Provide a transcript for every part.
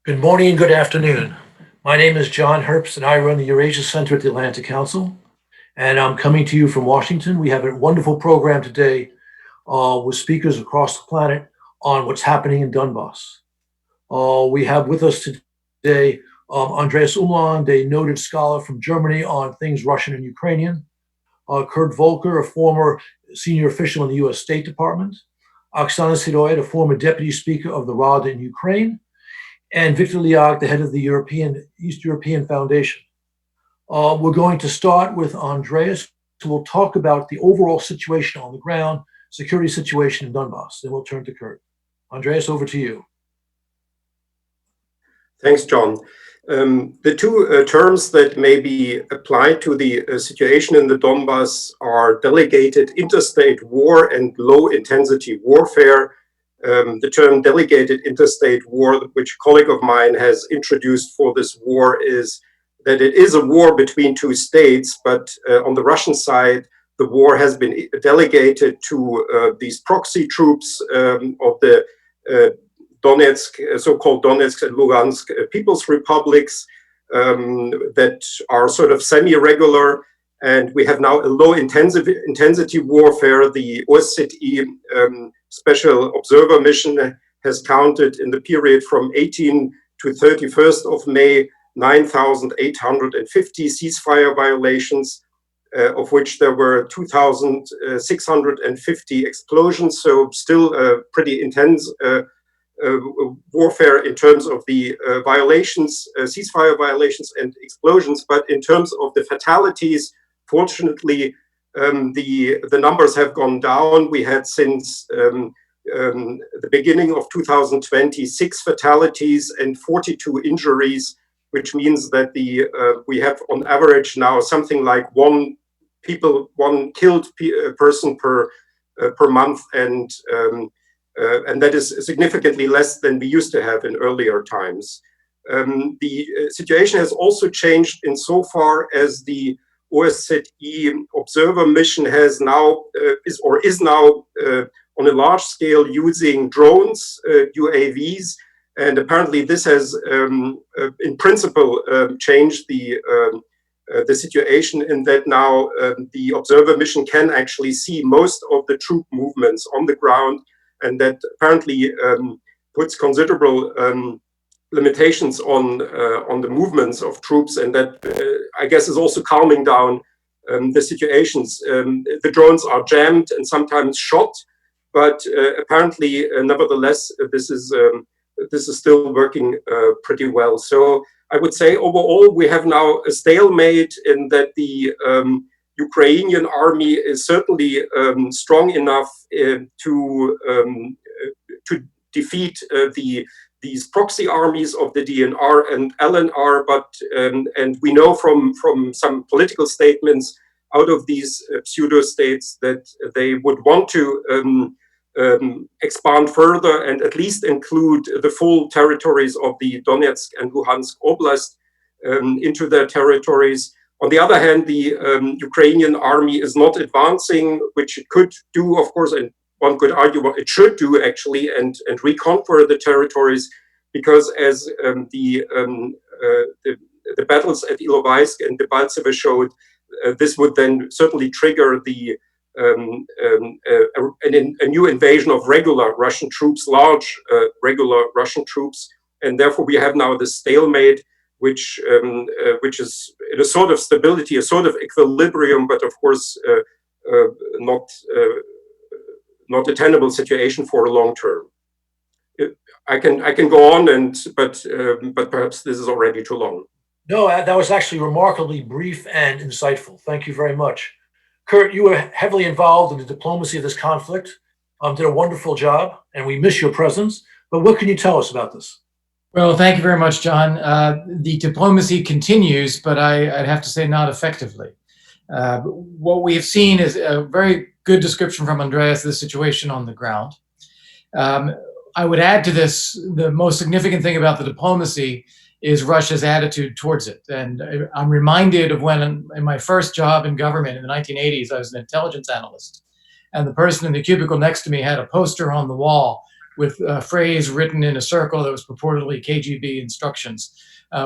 Good morning and good afternoon. My name is John Herbst and I run the Eurasia Center at the Atlantic Council. And I'm coming to you from Washington. We have a wonderful program today with speakers across the planet on what's happening in Donbas. We have with us today Andreas Umland, a noted scholar from Germany on things Russian and Ukrainian. Kurt Volker, a former senior official in the US State Department. Oksana Syroid, a former deputy speaker of the Rada in Ukraine. And Victor Liakh, the head of the East European Foundation. We're going to start with Andreas, who will talk about the overall situation on the ground, security situation in Donbas. Then we'll turn to Kurt. Andreas, over to you. Thanks, John. The two terms that may be applied to the situation in the Donbas are delegated interstate war and low-intensity warfare. The term delegated interstate war, which a colleague of mine has introduced for this war, is that it is a war between two states, but on the Russian side, the war has been delegated to these proxy troops of the Donetsk, so-called Donetsk and Lugansk People's Republics that are sort of semi-regular. And we have now a low-intensity warfare. The OSCE Special Observer Mission has counted in the period from 18 to 31st of May, 9,850 ceasefire violations, of which there were 2,650 explosions. So still pretty intense warfare in terms of the violations, ceasefire violations and explosions. But in terms of the fatalities, fortunately, the numbers have gone down. We had since the beginning of 2020 6 fatalities and 42 injuries, which means that we have on average now something like one killed person per month, and that is significantly less than we used to have in earlier times. The situation has also changed insofar as the OSCE observer mission has now is now on a large scale using drones, UAVs, and apparently this has in principle changed the situation in that now the observer mission can actually see most of the troop movements on the ground, and that apparently puts considerable limitations on the movements of troops, and that I guess is also calming down the situations. The drones are jammed and sometimes shot, but apparently, nevertheless, this is still working pretty well. So I would say overall we have now a stalemate in that the Ukrainian army is certainly strong enough to defeat these proxy armies of the DNR and LNR, but and we know from some political statements out of these pseudo-states that they would want to expand further and at least include the full territories of the Donetsk and Luhansk Oblast into their territories. On the other hand, the Ukrainian army is not advancing, which it could do, of course, and one could argue what it should do actually, and reconquer the territories, because as the battles at Ilovaisk and Debaltseve showed, this would then certainly trigger a new invasion of regular Russian troops, large regular Russian troops, and therefore we have now this stalemate, which is in a sort of stability, a sort of equilibrium, but of course not a tenable situation for a long term. I can go on, but perhaps this is already too long. No, that was actually remarkably brief and insightful. Thank you very much. Kurt, you were heavily involved in the diplomacy of this conflict, did a wonderful job, and we miss your presence. But what can you tell us about this? Well, thank you very much, John. The diplomacy continues, but I'd have to say not effectively. What we have seen is a very good description from Andreas of the situation on the ground. I would add to this, the most significant thing about the diplomacy is Russia's attitude towards it. And I'm reminded of when in my first job in government in the 1980s, I was an intelligence analyst. And the person in the cubicle next to me had a poster on the wall with a phrase written in a circle that was purportedly KGB instructions,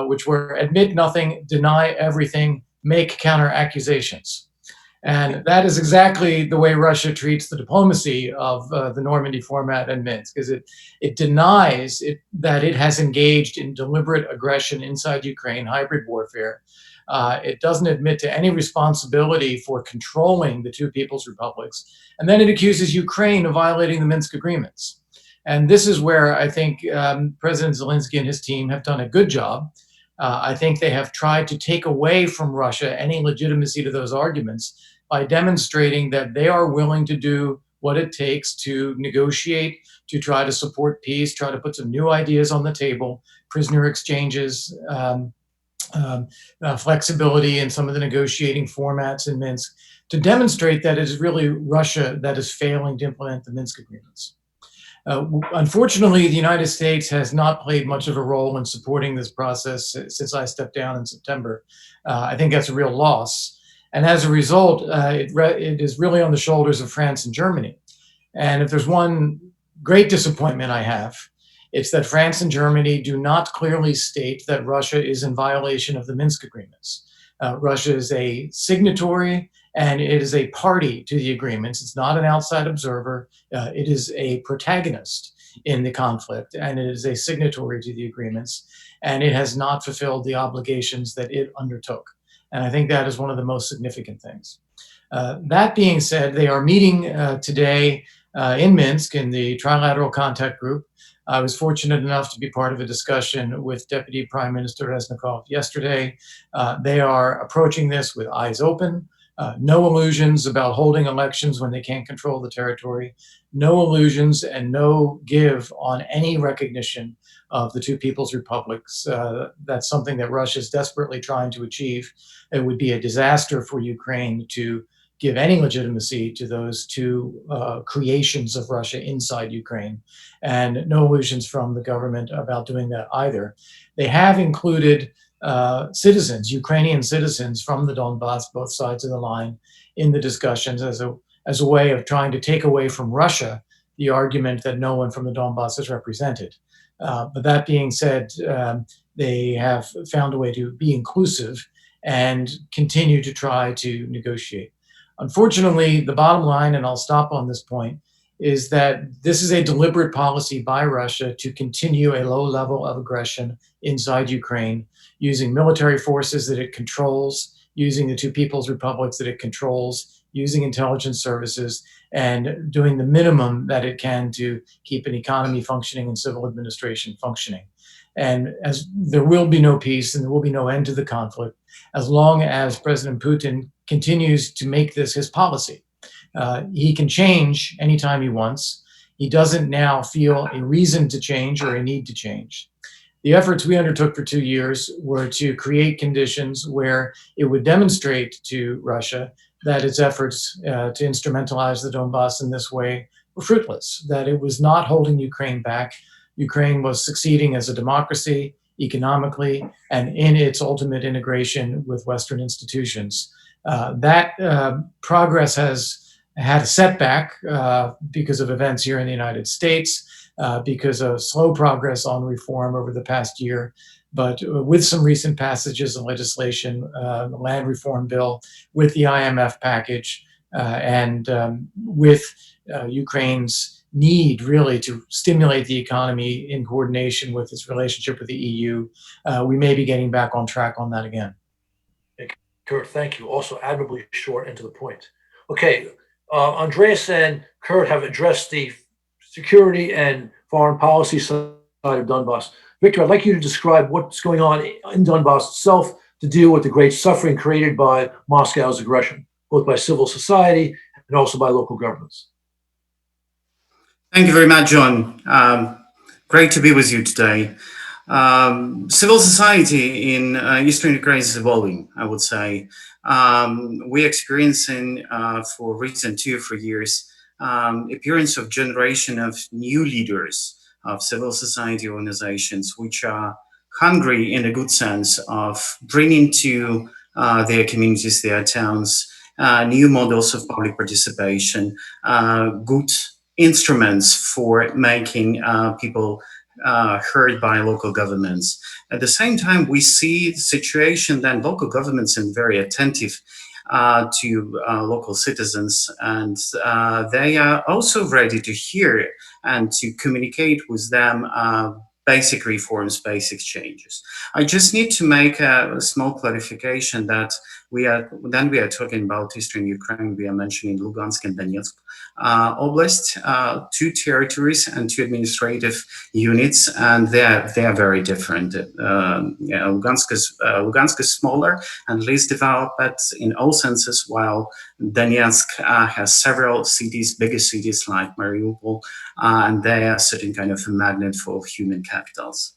which were admit nothing, deny everything, make counter accusations. And that is exactly the way Russia treats the diplomacy of the Normandy format and Minsk, because it denies that it has engaged in deliberate aggression inside Ukraine, hybrid warfare. It doesn't admit to any responsibility for controlling the two people's republics. And then it accuses Ukraine of violating the Minsk agreements. And this is where I think President Zelenskyy and his team have done a good job. I think they have tried to take away from Russia any legitimacy to those arguments by demonstrating that they are willing to do what it takes to negotiate, to try to support peace, try to put some new ideas on the table, prisoner exchanges, flexibility in some of the negotiating formats in Minsk, to demonstrate that it is really Russia that is failing to implement the Minsk agreements. Unfortunately, the United States has not played much of a role in supporting this process since I stepped down in September. I think that's a real loss. And as a result, it is really on the shoulders of France and Germany. And if there's one great disappointment I have, it's that France and Germany do not clearly state that Russia is in violation of the Minsk agreements. Russia is a signatory and it is a party to the agreements. It's not an outside observer. It is a protagonist in the conflict, and it is a signatory to the agreements, and it has not fulfilled the obligations that it undertook. And I think that is one of the most significant things. That being said, they are meeting today in Minsk in the Trilateral Contact Group. I was fortunate enough to be part of a discussion with Deputy Prime Minister Reznikov yesterday. They are approaching this with eyes open. No illusions about holding elections when they can't control the territory. No illusions and no give on any recognition of the two people's republics. That's something that Russia is desperately trying to achieve. It would be a disaster for Ukraine to give any legitimacy to those two creations of Russia inside Ukraine, and no illusions from the government about doing that either. They have included citizens, Ukrainian citizens from the Donbas, both sides of the line, in the discussions as a way of trying to take away from Russia the argument that no one from the Donbas is represented. But that being said, they have found a way to be inclusive and continue to try to negotiate. Unfortunately, the bottom line, and I'll stop on this point, is that this is a deliberate policy by Russia to continue a low level of aggression inside Ukraine, using military forces that it controls, using the two people's republics that it controls, using intelligence services, and doing the minimum that it can to keep an economy functioning and civil administration functioning. And as there will be no peace and there will be no end to the conflict as long as President Putin continues to make this his policy. He can change anytime he wants. He doesn't now feel a reason to change or a need to change. The efforts we undertook for 2 years were to create conditions where it would demonstrate to Russia that its efforts to instrumentalize the Donbas in this way were fruitless, that it was not holding Ukraine back. Ukraine was succeeding as a democracy, economically, and in its ultimate integration with Western institutions. That progress has had a setback because of events here in the United States, because of slow progress on reform over the past year. But with some recent passages of legislation, the land reform bill, with the IMF package, and with Ukraine's need really to stimulate the economy in coordination with its relationship with the EU, we may be getting back on track on that again. Kurt, thank you. Also admirably short and to the point. Okay, Andreas and Kurt have addressed the security and foreign policy side of Donbas. Victor, I'd like you to describe what's going on in Donbas itself to deal with the great suffering created by Moscow's aggression, both by civil society and also by local governments. Thank you very much, John. Great to be with you today. Civil society in Eastern Ukraine is evolving, I would say. We're experiencing for recent 2 or 3 years appearance of generation of new leaders of civil society organizations, which are hungry in a good sense of bringing to their communities, their towns, new models of public participation, good instruments for making people heard by local governments. At the same time, we see the situation that local governments are very attentive to local citizens, and they are also ready to hear and to communicate with them basic reforms, basic changes. I just need to make a small clarification that we are talking about Eastern Ukraine. We are mentioning Lugansk and Donetsk Oblast, two territories and two administrative units, and they are very different. Lugansk is smaller and least developed in all senses, while Donetsk has several cities, bigger cities like Mariupol, and they are certain kind of a magnet for human capitals.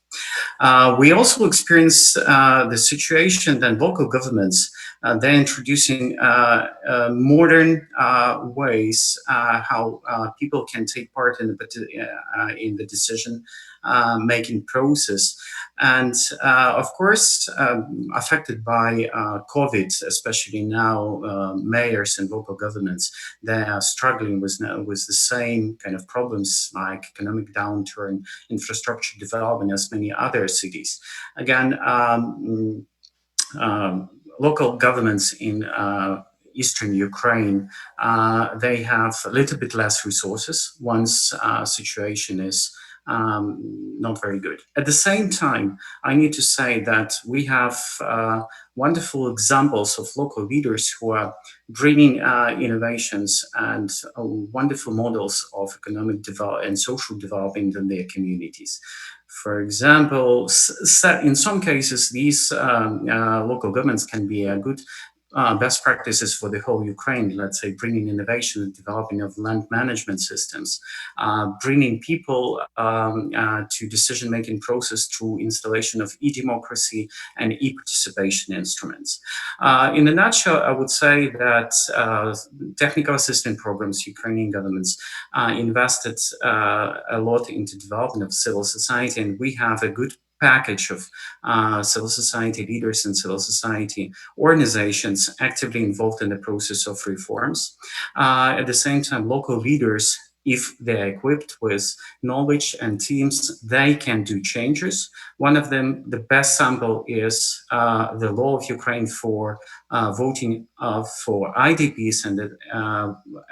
We also experience the situation that local governments, they're introducing modern ways how people can take part in the decision making process. And of course, affected by COVID, especially now, mayors and local governments, they are struggling with the same kind of problems like economic downturn, infrastructure development as many other cities. Again, local governments in Eastern Ukraine, they have a little bit less resources once situation is not very good. At the same time, I need to say that we have wonderful examples of local leaders who are bringing innovations and wonderful models of economic development and social development in their communities. For example, in some cases, these local governments can be a good best practices for the whole Ukraine, let's say bringing innovation and developing of land management systems, bringing people to decision-making process through installation of e-democracy and e-participation instruments. In a nutshell, I would say that technical assistance programs, Ukrainian governments invested a lot into development of civil society, and we have a good package of civil society leaders and civil society organizations actively involved in the process of reforms. At the same time, local leaders, if they're equipped with knowledge and teams, they can do changes. One of them, the best sample is the law of Ukraine for voting for IDPs, and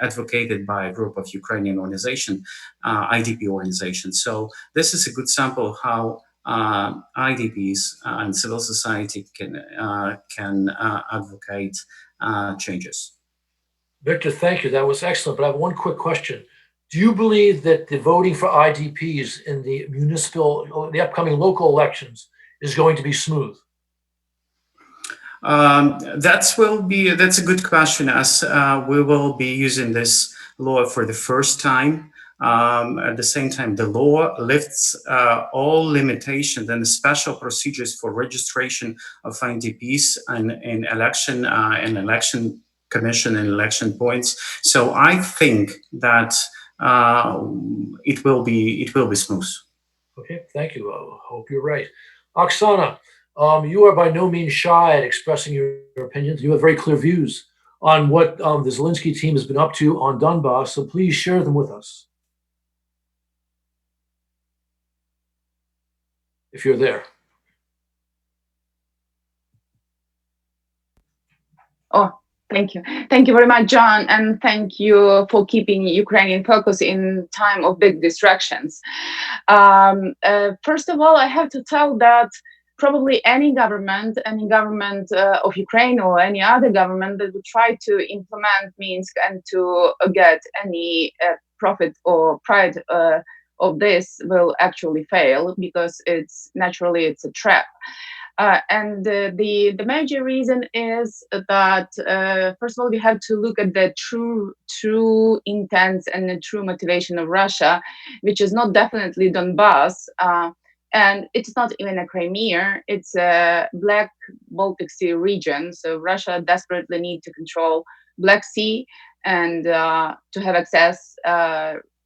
advocated by a group of Ukrainian organization, IDP organizations. So this is a good sample how IDPs and civil society can advocate changes. Victor, thank you. That was excellent. But I have one quick question. Do you believe that the voting for IDPs in the upcoming local elections is going to be smooth? That's a good question, as we will be using this law for the first time. At the same time, the law lifts all limitations and special procedures for registration of IDPs in election and election commission and election points. So I think that it will be smooth. Okay, thank you. I hope you're right. Oksana, you are by no means shy at expressing your opinions. You have very clear views on what the Zelenskyy team has been up to on Donbas, so please share them with us, if you're there. Oh, thank you. Thank you very much, John, and thank you for keeping Ukrainian focus in time of big distractions. First of all, I have to tell that probably any government of Ukraine or any other government that would try to implement Minsk and to get any profit or pride of this will actually fail, because it's a trap. And the major reason is that, first of all, we have to look at the true intent and the true motivation of Russia, which is not definitely Donbas, and it's not even a Crimea, it's a Black Baltic Sea region. So Russia desperately needs to control Black Sea and to have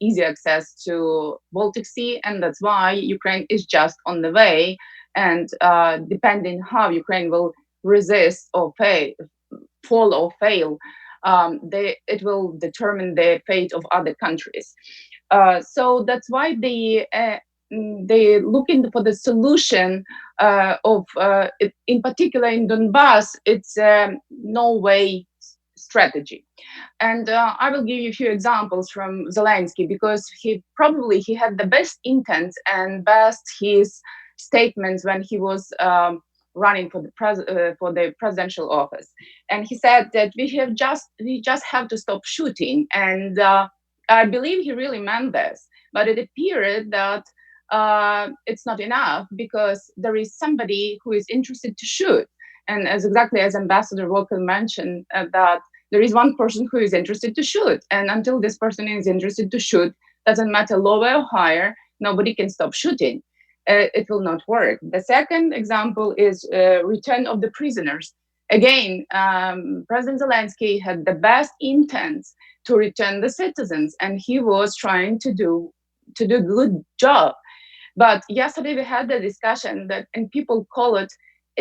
easy access to Baltic Sea, and that's why Ukraine is just on the way. And depending how Ukraine will resist or fall or fail it will determine the fate of other countries. So that's why they looking for the solution in particular in Donbas. It's no-way strategy. And I will give you a few examples from Zelensky, because he had the best intents and best his statements when he was running for the presidential office. And he said that we just have to stop shooting. And I believe he really meant this. But it appeared that it's not enough, because there is somebody who is interested to shoot. And exactly as Ambassador Volker mentioned, that there is one person who is interested to shoot. And until this person is interested to shoot, doesn't matter lower or higher, nobody can stop shooting. It will not work. The second example is return of the prisoners. Again, President Zelensky had the best intents to return the citizens, and he was trying to do a good job. But yesterday we had the discussion that, and people call it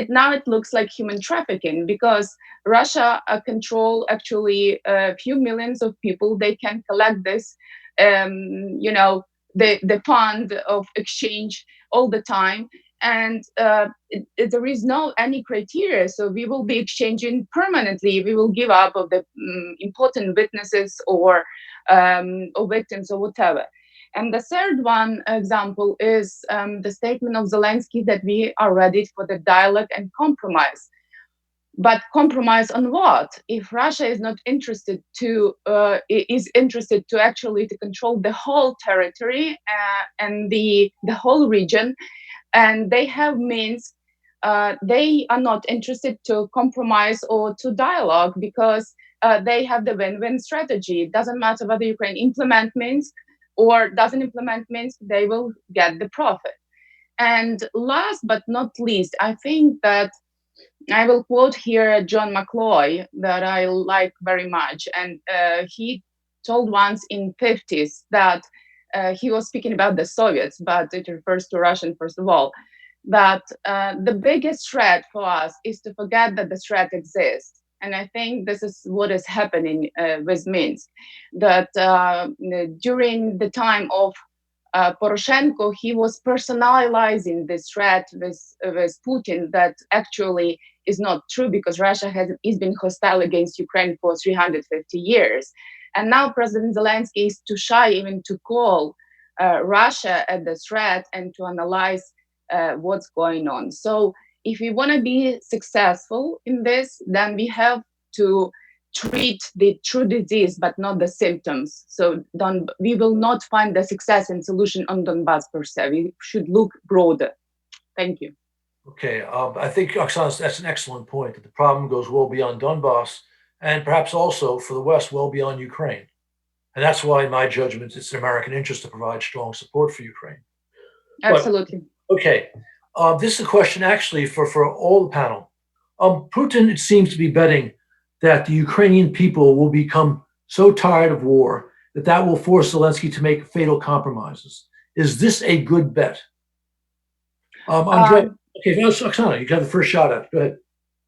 now it looks like human trafficking, because Russia control actually a few millions of people. They can collect this, the fund of exchange all the time. And there is no any criteria. So we will be exchanging permanently. We will give up of the important witnesses or victims or whatever. And the third one example is the statement of Zelensky that we are ready for the dialogue and compromise. But compromise on what? If Russia is not interested to actually to control the whole territory and the whole region, and they have Minsk, they are not interested to compromise or to dialogue, because they have the win-win strategy. It doesn't matter whether Ukraine implement Minsk or doesn't implement Minsk, they will get the profit. And last but not least, I think that I will quote here John McCloy, that I like very much. And he told once in 50s that he was speaking about the Soviets, but it refers to Russian first of all, that the biggest threat for us is to forget that the threat exists. And I think this is what is happening with Minsk, that during the time of Poroshenko, he was personalizing this threat with Putin, that actually is not true, because Russia has been hostile against Ukraine for 350 years. And now President Zelensky is too shy even to call Russia at the threat and to analyze what's going on. So if we want to be successful in this, then we have to treat the true disease, but not the symptoms. So we will not find the success and solution on Donbas per se. We should look broader. Thank you. Okay, I think, Oksana, that's an excellent point, that the problem goes well beyond Donbas, and perhaps also for the West, well beyond Ukraine. And that's why, in my judgment, it's in American interest to provide strong support for Ukraine. Absolutely. But, okay, this is a question actually for all the panel. Putin, it seems to be betting that the Ukrainian people will become so tired of war that will force Zelensky to make fatal compromises. Is this a good bet? Andrea, okay, Oksana, you have the first shot at it. Go ahead.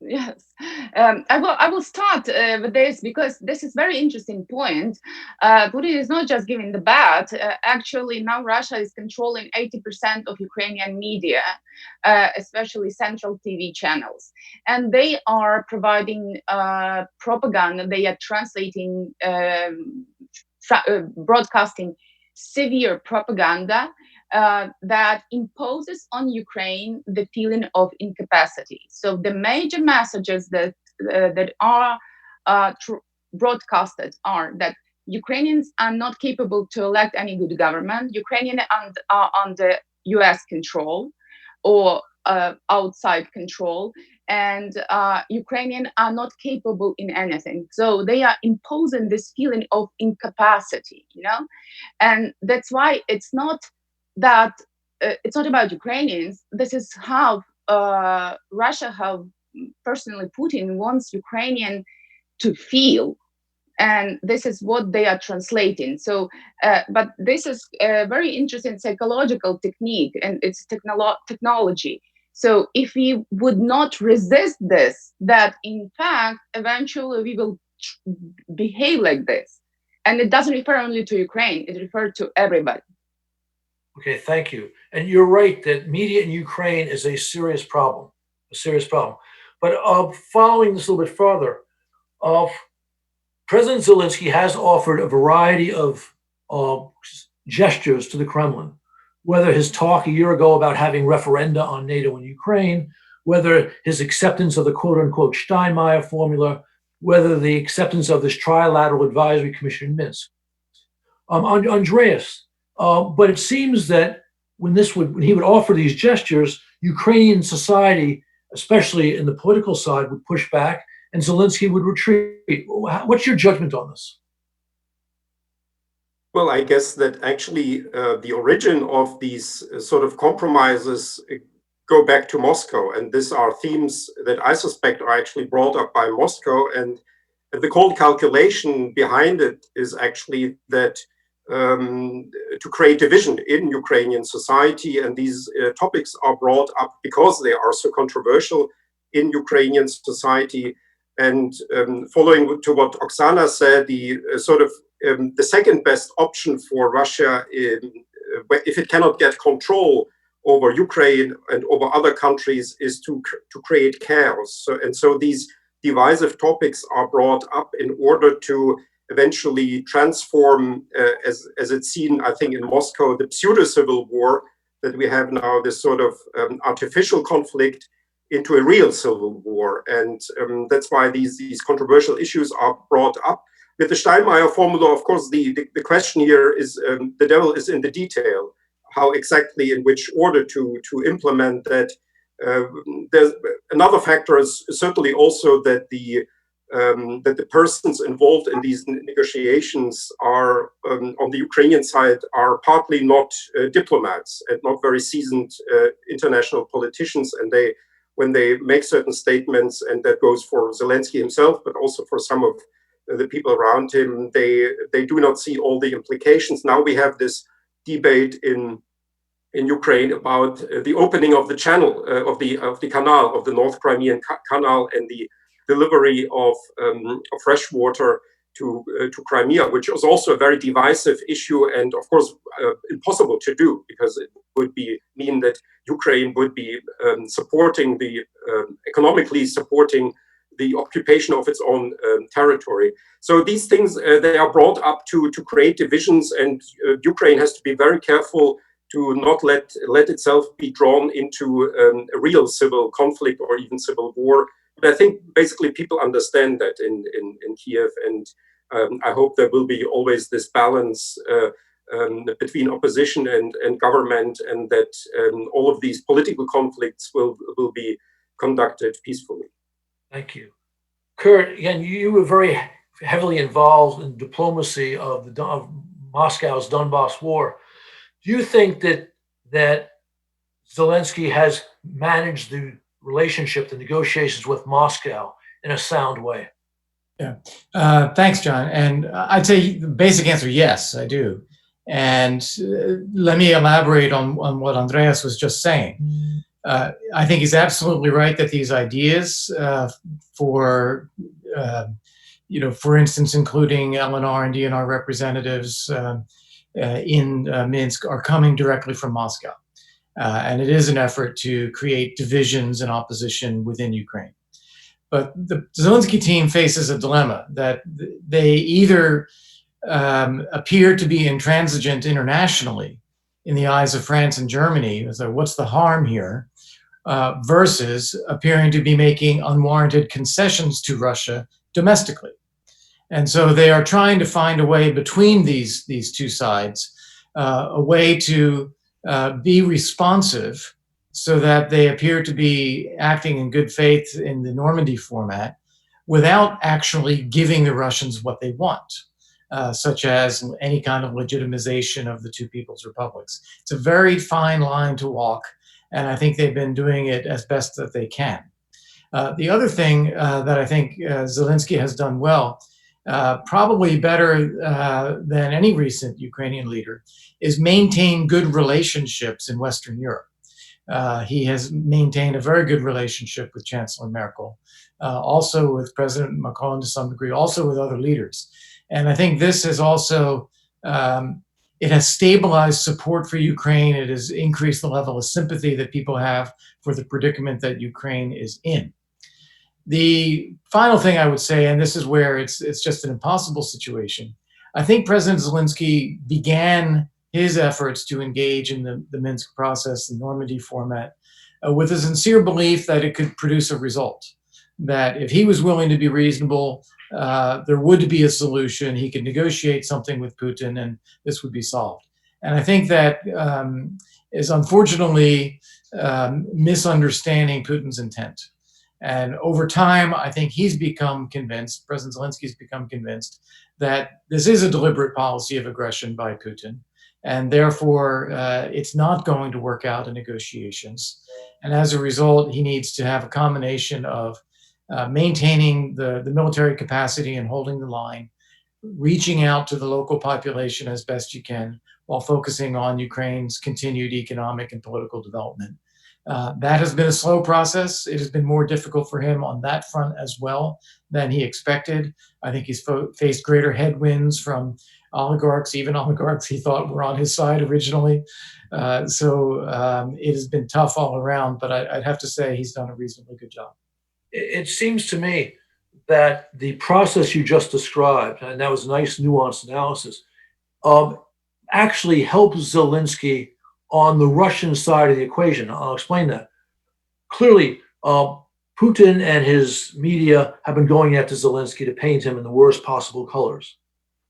Yes, I will start with this, because this is very interesting point. Putin is not just giving the bet. Actually, now Russia is controlling 80% of Ukrainian media, especially central TV channels. And they are providing propaganda. They are translating, broadcasting severe propaganda that imposes on Ukraine the feeling of incapacity. So the major messages that are broadcasted are that Ukrainians are not capable to elect any good government. Ukrainians are under US control or outside control, and Ukrainians are not capable in anything. So they are imposing this feeling of incapacity, and that's why it's not that it's not about Ukrainians. This is how Russia, how personally Putin wants Ukrainian to feel, and this is what they are translating. So, but this is a very interesting psychological technique, and it's technology. So if we would not resist this, that in fact, eventually we will behave like this. And it doesn't refer only to Ukraine, it refers to everybody. Okay, thank you. And you're right that media in Ukraine is a serious problem, a serious problem. But following this a little bit further, President Zelensky has offered a variety of gestures to the Kremlin, whether his talk a year ago about having referenda on NATO in Ukraine, whether his acceptance of the quote unquote Steinmeier formula, whether the acceptance of this trilateral advisory commission in Minsk. Andreas, but it seems that when he would offer these gestures, Ukrainian society, especially in the political side, would push back and Zelensky would retreat. What's your judgment on this? Well, I guess that actually the origin of these sort of compromises go back to Moscow. And these are themes that I suspect are actually brought up by Moscow. And the cold calculation behind it is actually that to create division in Ukrainian society. And these topics are brought up because they are so controversial in Ukrainian society. And following to what Oksana said, the sort of the second best option for Russia, if it cannot get control over Ukraine and over other countries, is to create chaos. So these divisive topics are brought up in order to eventually transform, as it's seen, I think, in Moscow, the pseudo-civil war that we have now, this sort of artificial conflict, into a real civil war. And that's why these controversial issues are brought up. With the Steinmeier formula, of course, the question here is the devil is in the detail, how exactly in which order to implement that. There's another factor is certainly also that the persons involved in these negotiations are, on the Ukrainian side, are partly not diplomats and not very seasoned international politicians. And when they make certain statements, and that goes for Zelensky himself, but also for some of the people around him, they do not see all the implications. Now we have this debate in Ukraine about the opening of the channel, of the canal, of the North Crimean Canal, and the delivery of fresh water to Crimea, which was also a very divisive issue, and of course impossible to do, because it would mean that Ukraine would be economically supporting the occupation of its own territory. So these things, they are brought up to create divisions, and Ukraine has to be very careful to not let itself be drawn into a real civil conflict or even civil war. But I think basically people understand that in Kiev, and I hope there will be always this balance between opposition and government, and that all of these political conflicts will be conducted peacefully. Thank you. Kurt, again, you were very heavily involved in diplomacy of Moscow's Donbas war. Do you think that Zelensky has managed the relationship, the negotiations with Moscow in a sound way? Yeah. Thanks, John. And I'd say the basic answer, yes, I do. And let me elaborate on what Andreas was just saying. I think he's absolutely right that these ideas for instance, including LNR and DNR representatives in Minsk are coming directly from Moscow. And it is an effort to create divisions and opposition within Ukraine. But the Zelensky team faces a dilemma that they either appear to be intransigent internationally in the eyes of France and Germany, so what's the harm here, versus appearing to be making unwarranted concessions to Russia domestically. And so they are trying to find a way between these two sides, a way to be responsive so that they appear to be acting in good faith in the Normandy format without actually giving the Russians what they want, such as any kind of legitimization of the two people's republics. It's a very fine line to walk, and I think they've been doing it as best that they can. The other thing that I think Zelensky has done well, probably better than any recent Ukrainian leader, is maintain good relationships in Western Europe. He has maintained a very good relationship with Chancellor Merkel, also with President Macron to some degree, also with other leaders. And I think this has also, it has stabilized support for Ukraine. It has increased the level of sympathy that people have for the predicament that Ukraine is in. The final thing I would say, and this is where it's just an impossible situation, I think President Zelenskyy began his efforts to engage in the Minsk process, the Normandy format, with a sincere belief that it could produce a result, that if he was willing to be reasonable, there would be a solution, he could negotiate something with Putin, and this would be solved. And I think that is unfortunately misunderstanding Putin's intent. And over time, I think he's become convinced, President Zelensky's become convinced, that this is a deliberate policy of aggression by Putin, and therefore it's not going to work out in negotiations. And as a result, he needs to have a combination of maintaining the military capacity and holding the line, reaching out to the local population as best you can, while focusing on Ukraine's continued economic and political development. That has been a slow process. It has been more difficult for him on that front as well than he expected. I think he's faced greater headwinds from oligarchs, even oligarchs he thought were on his side originally. So it has been tough all around, but I'd have to say he's done a reasonably good job. It seems to me that the process you just described, and that was a nice nuanced analysis, actually helps Zelenskyy on the Russian side of the equation. I'll explain that. Clearly, Putin and his media have been going after Zelenskyy to paint him in the worst possible colors,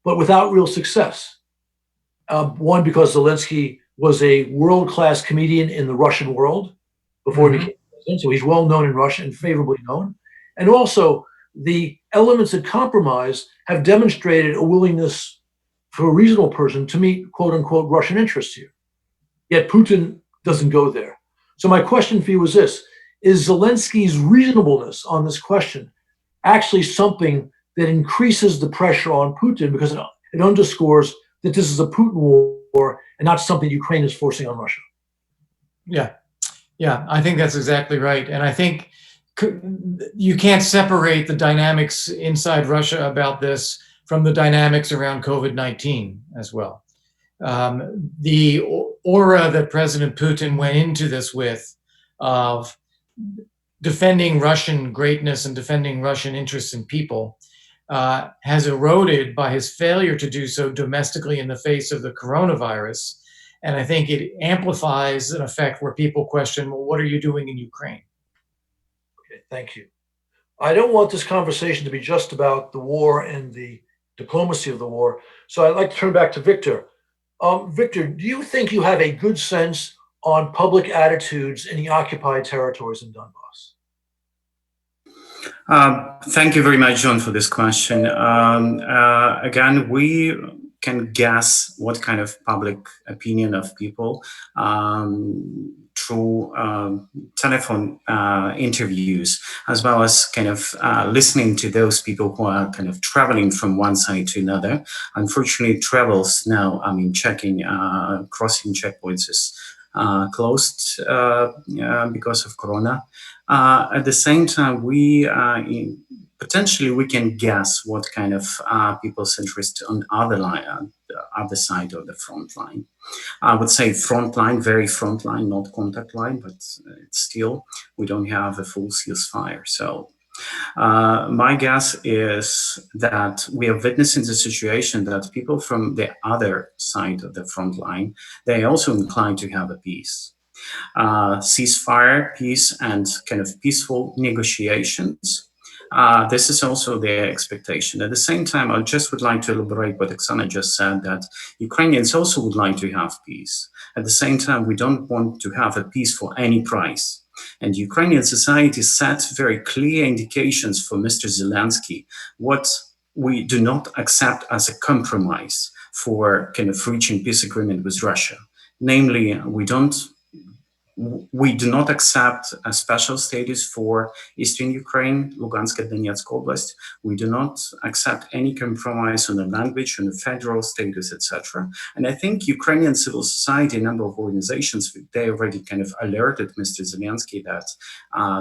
but without real success. One, because Zelenskyy was a world-class comedian in the Russian world before he became president, so he's well known in Russia and favorably known. And also, the elements of compromise have demonstrated a willingness for a reasonable person to meet quote-unquote Russian interests here. Yet Putin doesn't go there. So my question for you is this: is Zelenskyy's reasonableness on this question actually something that increases the pressure on Putin, because it underscores that this is a Putin war and not something Ukraine is forcing on Russia? Yeah, I think that's exactly right. And I think you can't separate the dynamics inside Russia about this from the dynamics around COVID-19 as well. The aura that President Putin went into this with of defending Russian greatness and defending Russian interests and people has eroded by his failure to do so domestically in the face of the coronavirus. And I think it amplifies an effect where people question, well, what are you doing in Ukraine? Okay, thank you. I don't want this conversation to be just about the war and the diplomacy of the war. So I'd like to turn back to Victor. Victor, do you think you have a good sense on public attitudes in the occupied territories in Donbas? Thank you very much, John, for this question. Again, we can guess what kind of public opinion of people through telephone interviews, as well as kind of listening to those people who are kind of traveling from one side to another. Unfortunately, travels now, checking, crossing checkpoints is closed because of Corona. At the same time, potentially we can guess what kind of people's interest on the other side of the front line. I would say front line, very front line, not contact line, but it's still, we don't have a full ceasefire. So my guess is that we are witnessing the situation that people from the other side of the front line, they also inclined to have a peace. Ceasefire, peace, and kind of peaceful negotiations. This is also their expectation. At the same time, I just would like to elaborate what Oksana just said, that Ukrainians also would like to have peace. At the same time, we don't want to have a peace for any price. And Ukrainian society set very clear indications for Mr. Zelenskyy, what we do not accept as a compromise for kind of reaching peace agreement with Russia. Namely, we don't we do not accept a special status for Eastern Ukraine, Lugansk and Donetsk Oblast. We do not accept any compromise on the language, on the federal status, etc. And I think Ukrainian civil society, a number of organizations, they already kind of alerted Mr. Zelenskyy that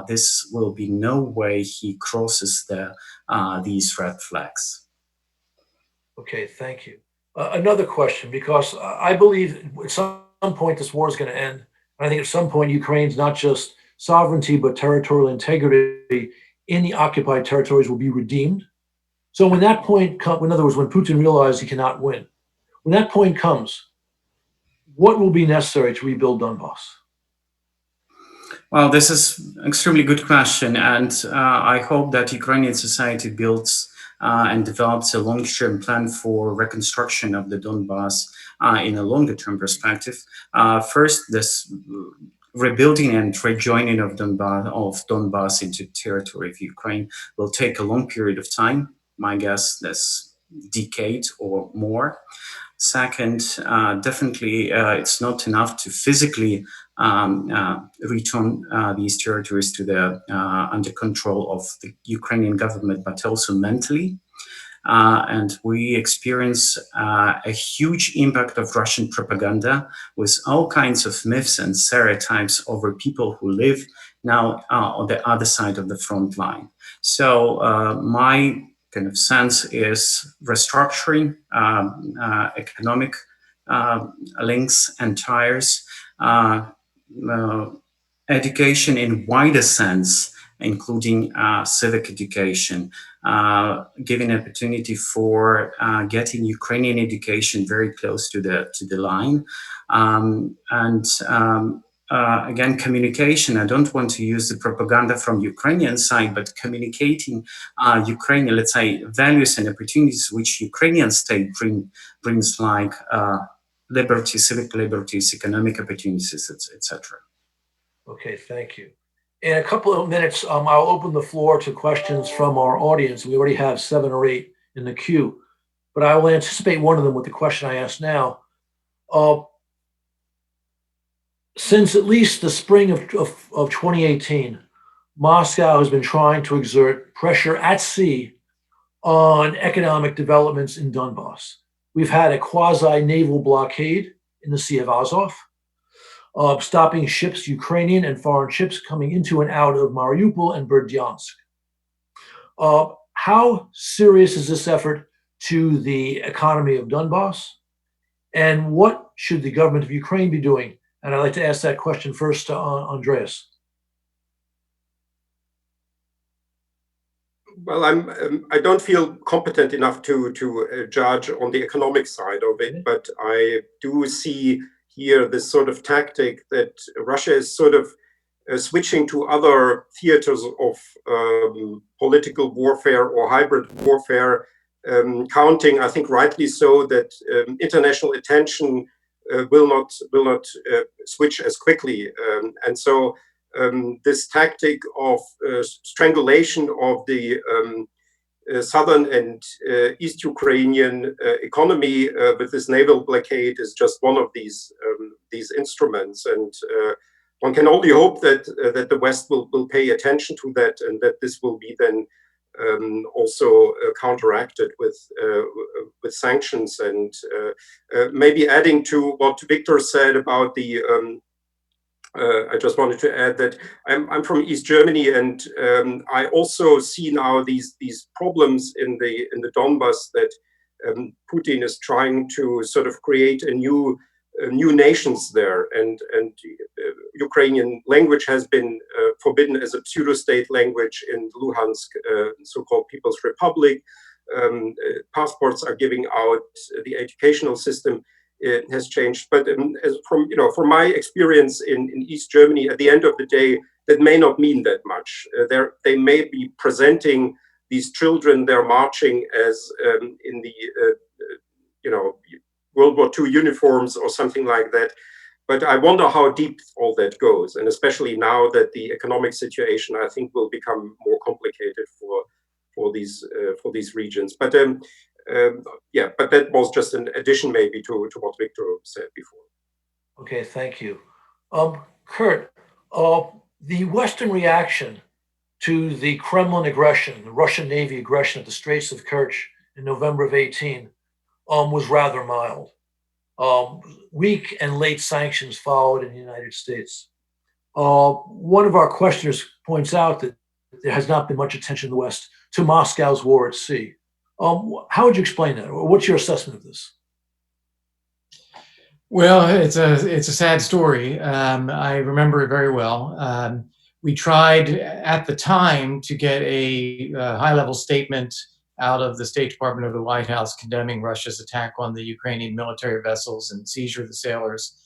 this will be no way he crosses these red flags. Okay, thank you. Another question, because I believe at some point this war is going to end. I think at some point Ukraine's not just sovereignty, but territorial integrity in the occupied territories will be redeemed. So when that point comes, in other words, when Putin realizes he cannot win, when that point comes, what will be necessary to rebuild Donbas? Well, this is an extremely good question, and I hope that Ukrainian society builds and develops a long-term plan for reconstruction of the Donbas in a longer-term perspective. First, this rebuilding and rejoining of Donbas into territory of Ukraine will take a long period of time. My guess, this decade or more. Second, definitely it's not enough to physically return these territories to the under control of the Ukrainian government, but also mentally. And we experience a huge impact of Russian propaganda with all kinds of myths and stereotypes over people who live now on the other side of the front line. So my kind of sense is restructuring economic links and ties, education in wider sense, including civic education, giving opportunity for getting Ukrainian education very close to the line, and again, communication. I don't want to use the propaganda from Ukrainian side, but communicating Ukrainian, let's say, values and opportunities which Ukrainian state brings, like liberty, civic liberties, economic opportunities, etc. Okay, thank you. In a couple of minutes, I'll open the floor to questions from our audience. We already have 7 or 8 in the queue, but I will anticipate one of them with the question I ask now. Since at least the spring of 2018, Moscow has been trying to exert pressure at sea on economic developments in Donbas. We've had a quasi-naval blockade in the Sea of Azov, stopping ships, Ukrainian and foreign ships, coming into and out of Mariupol and Berdyansk. How serious is this effort to the economy of Donbas? And what should the government of Ukraine be doing? And I'd like to ask that question first to Andreas. Well, I don't feel competent enough to judge on the economic side of it, but I do see here this sort of tactic that Russia is sort of switching to other theaters of political warfare or hybrid warfare, counting, I think rightly so, that international attention will not switch as quickly, and so this tactic of strangulation of the southern and East Ukrainian economy with this naval blockade is just one of these instruments, and one can only hope that the West will pay attention to that, and that this will be then also counteracted with sanctions, and maybe adding to what Victor said about the. I just wanted to add that I'm from East Germany, and I also see now these problems in the Donbas that Putin is trying to sort of create a new nations there, and Ukrainian language has been forbidden as a pseudo-state language in Luhansk, so-called People's Republic. Passports are giving out. The educational system has changed, but as from my experience in East Germany, at the end of the day, that may not mean that much. They may be presenting these children they're marching as in the World War II uniforms or something like that. But I wonder how deep all that goes, and especially now that the economic situation, I think, will become more complicated for these regions. But yeah, but that was just an addition maybe to what Victor said before. Okay, thank you. Kurt, the Western reaction to the Kremlin aggression, the Russian Navy aggression at the Straits of Kerch in November of 18, was rather mild. Weak and late sanctions followed in the United States. One of our questioners points out that there has not been much attention in the West to Moscow's war at sea. How would you explain that? Or what's your assessment of this? Well, it's a sad story. I remember it very well. We tried at the time to get a high-level statement out of the State Department of the White House condemning Russia's attack on the Ukrainian military vessels and seizure of the sailors.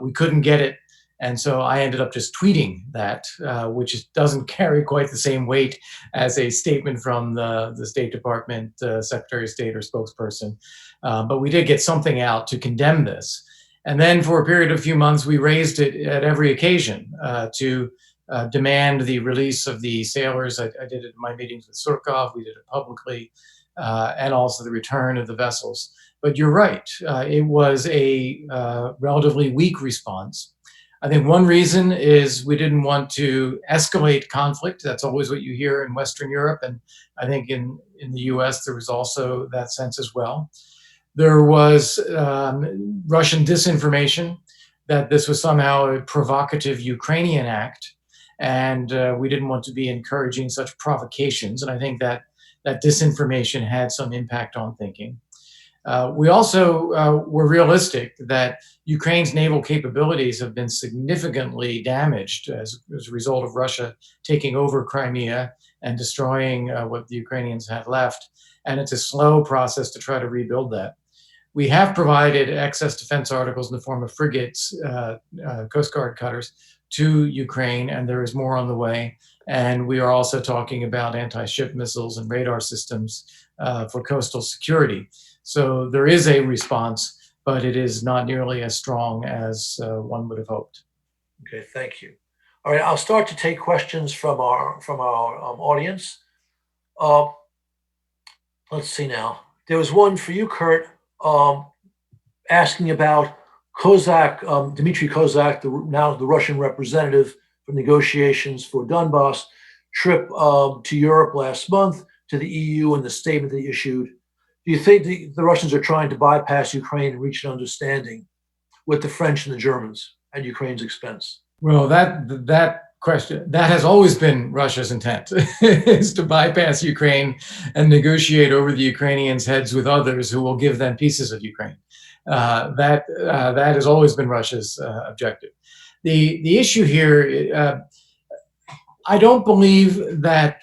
We couldn't get it, and so I ended up just tweeting that, which doesn't carry quite the same weight as a statement from the State Department Secretary of State or spokesperson. But we did get something out to condemn this. And then for a period of a few months, we raised it at every occasion to demand the release of the sailors. I did it in my meetings with Surkov, we did it publicly, and also the return of the vessels. But you're right, it was a relatively weak response. I think one reason is we didn't want to escalate conflict. That's always what you hear in Western Europe, and I think in the US there was also that sense as well. There was Russian disinformation that this was somehow a provocative Ukrainian act, and we didn't want to be encouraging such provocations. And I think that disinformation had some impact on thinking. We also were realistic that Ukraine's naval capabilities have been significantly damaged as a result of Russia taking over Crimea and destroying what the Ukrainians had left. And it's a slow process to try to rebuild that. We have provided excess defense articles in the form of frigates, Coast Guard cutters, to Ukraine, and there is more on the way. And we are also talking about anti-ship missiles and radar systems for coastal security. So there is a response, but it is not nearly as strong as one would have hoped. Okay, thank you. All right, I'll start to take questions from our audience. Let's see now. There was one for you, Kurt, asking about Kozak, Dmitry Kozak, now the Russian representative for negotiations for Donbas, trip to Europe last month, to the EU, and the statement they issued. Do you think the Russians are trying to bypass Ukraine and reach an understanding with the French and the Germans at Ukraine's expense? Well, that question, that has always been Russia's intent, is to bypass Ukraine and negotiate over the Ukrainians' heads with others who will give them pieces of Ukraine. That has always been Russia's objective. The issue here, I don't believe that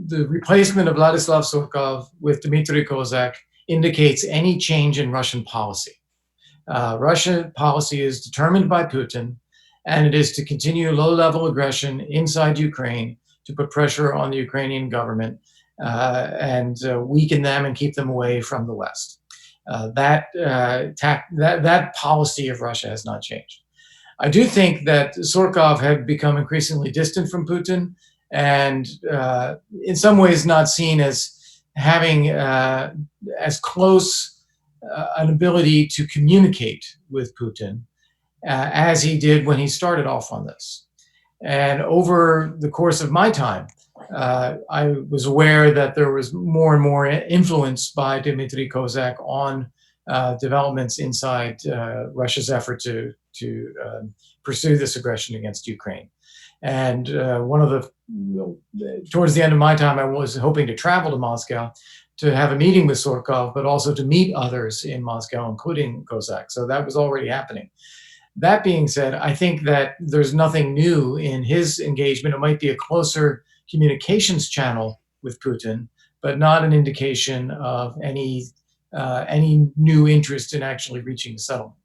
the replacement of Vladislav Surkov with Dmitry Kozak indicates any change in Russian policy. Russian policy is determined by Putin, and it is to continue low-level aggression inside Ukraine to put pressure on the Ukrainian government and weaken them and keep them away from the West. That policy of Russia has not changed. I do think that Surkov had become increasingly distant from Putin and in some ways not seen as having as close an ability to communicate with Putin as he did when he started off on this. And over the course of my time, I was aware that there was more and more influence by Dmitry Kozak on developments inside Russia's effort to pursue this aggression against Ukraine. And towards the end of my time, I was hoping to travel to Moscow to have a meeting with Surkov, but also to meet others in Moscow, including Kozak. So that was already happening. That being said, I think that there's nothing new in his engagement. It might be a closer communications channel with Putin, but not an indication of any new interest in actually reaching a settlement.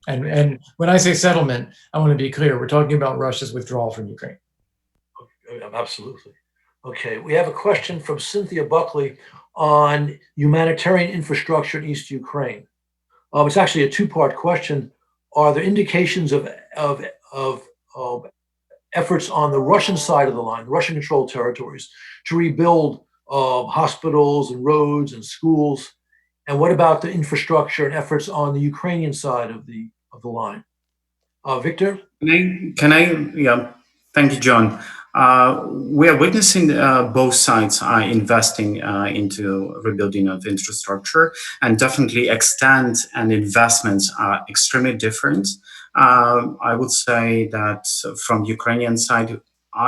And when I say settlement, I want to be clear, we're talking about Russia's withdrawal from Ukraine. Absolutely. Okay, we have a question from Cynthia Buckley on humanitarian infrastructure in East Ukraine. It's actually a two-part question. Are there indications of efforts on the Russian side of the line, the Russian-controlled territories, to rebuild hospitals and roads and schools? And what about the infrastructure and efforts on the Ukrainian side of the line? Victor? Yeah, thank you, John. We are witnessing both sides are investing into rebuilding of infrastructure, and definitely extent and investments are extremely different. I would say that from Ukrainian side,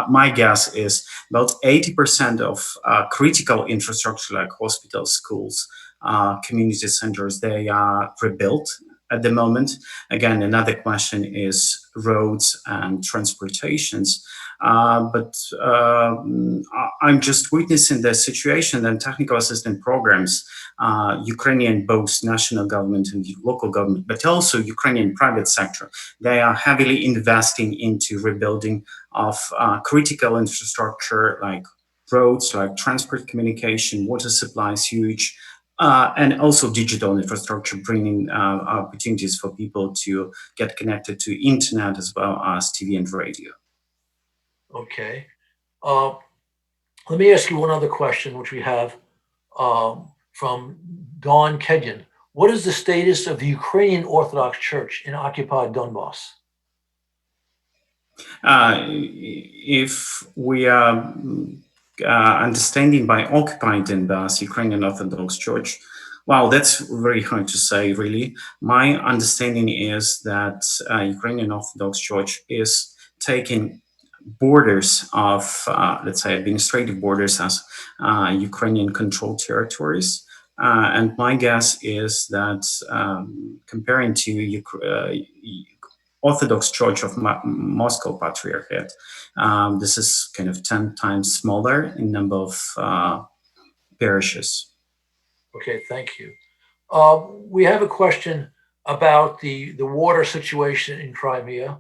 my guess is about 80% of critical infrastructure like hospitals, schools, community centers, they are rebuilt at the moment. Again, another question is roads and transportations. But I'm just witnessing the situation and technical assistance programs, Ukrainian both national government and local government, but also Ukrainian private sector. They are heavily investing into rebuilding of critical infrastructure like roads, like transport communication, water supply, sewage, and also digital infrastructure, bringing opportunities for people to get connected to internet as well as TV and radio. Okay. Let me ask you one other question, which we have from Dawn Kedyan. What is the status of the Ukrainian Orthodox Church in occupied Donbas? If we are understanding by occupied Donbas, Ukrainian Orthodox Church, wow, that's very hard to say, really. My understanding is that Ukrainian Orthodox Church is taking borders of, let's say, administrative borders as Ukrainian controlled territories. And my guess is that comparing to Orthodox Church of Moscow Patriarchate, this is kind of 10 times smaller in number of parishes. Okay, thank you. We have a question about the water situation in Crimea.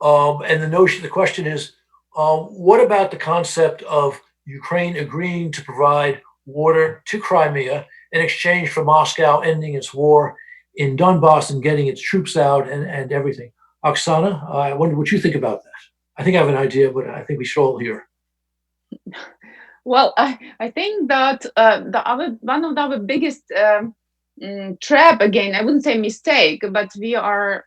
And the question is, what about the concept of Ukraine agreeing to provide water to Crimea in exchange for Moscow ending its war in Donbas and getting its troops out and everything? Oksana, I wonder what you think about that. I think I have an idea, but I think we should all hear. Well, I think that one of our biggest trap, again, I wouldn't say mistake, but we are